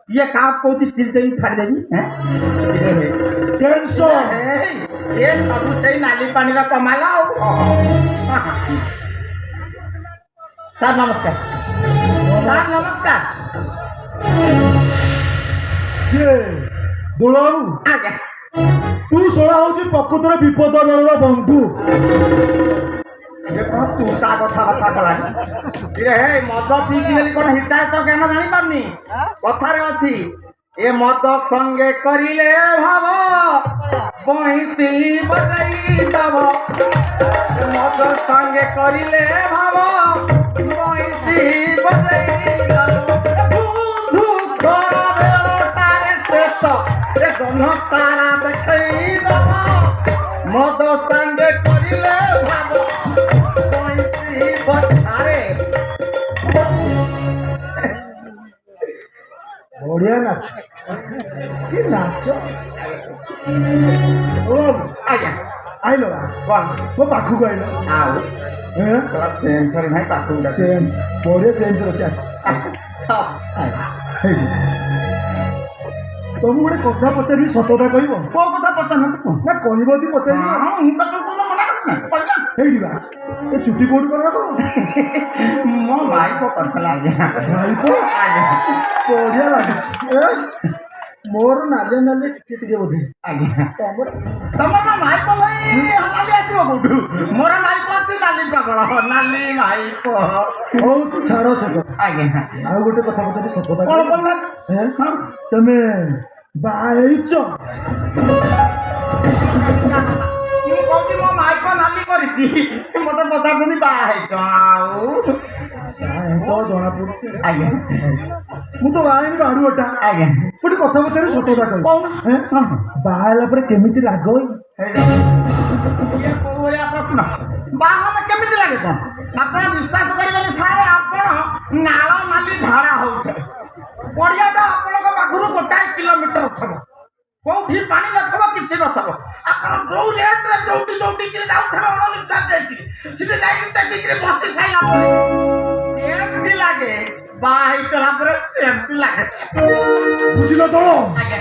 ये काम को चिलते ही फाड़ देवी टेंशन ये सब से नाली पानी का कमाला सर नमस्कार सर नमस्कार ये दोलाऊ आज्ञा तू सोला होची प्रकृतर विपद दरर बंधु देखो तू ता कथा कला रे हे मद पी कि कोन हितायत ज्ञान जानि पारनी कथा रे अछि ए मद संगे करिले भाव बंसी बजई दब मद संगे करिले भाव बंसी बजई दब बंधु घर बेलटारे शेष रे गन तारा देखई दब मद संगे करिले भाव बंसी बजारे बढ़िया नाच कि नाच ओ आज्ञा आइलो कौन मो पाखु आइलो आओ हैं तोरा सेंसर नहीं पाखु सेम बढ़िया सेंस रखी आस तुम गोटे कथा पचारि सतता कहब को कथा पता न तू ना कहब ती पचारि हां हूं तो तुम मना करना हेडिबा ए छुट्टी कोड करबा को मो भाई को करला आज्ञा भाई को आज्ञा बढ़िया लागे मोर नाले नाले टिके बोधे आज्ञा तमर तमर भाई को भाई हमारे आसीबो कोठू मोर भाई को अछि नाली पागल नाली भाई को हो तू छाड़ से आज्ञा आ गोटे कथा पचारि सतता कौन कौन हैं तमे बाइच ମୁଁ କହୁଛି ମୋ ମାଇକ ନାଲି କରିଛି ମତେ ପଚାରୁଛନ୍ତି ବାହା ହେଇଛ ଆଉ ତ ଜଣା ପଡୁଛି ଆଜ୍ଞା ମୁଁ ତ ବାହା ହେଇନି ବାଡୁଅଟା ଆଜ୍ଞା ଗୋଟେ କଥା ପଚାରି ସତତା କହିବି କହୁନ ବାହା ହେଲା ପରେ କେମିତି ଲାଗ ଇଏ କୋଉ ଭଳିଆ ପ୍ରଶ୍ନ ବାହା ହେଲେ କେମିତି ଲାଗେ କଣ ଆପଣ ବିଶ୍ୱାସ କରିବେନି ସାର୍ ଆପଣ ନାଳ ନାଲି ଧାରା ହଉଥାଏ ପଡ଼ିଆଟା ଆପଣଙ୍କ ପାଖରୁ ଗୋଟାଏ କିଲୋମିଟର ଥିବ କୋଉଠି ପାଣି ନଥିବ କିଛି ନଥିବ ଆପଣ ଯୋଉ ରେଟ୍ରେ ଯୋଉଠି ଯୋଉଠିକି ଯାଉଥିବେ ଅଣନିଶ୍ୱାସ ଯାଇକି ସେଠି ଯାଇକି ଦେଖିକିରି ବସି ସାଇଲା ପରେ ସେମିତି ଲାଗେ ବାହା ହେଇସାରିଲା ପରେ ସେମିତି ଲାଗେ ବୁଝିଲ ତ ଆଜ୍ଞା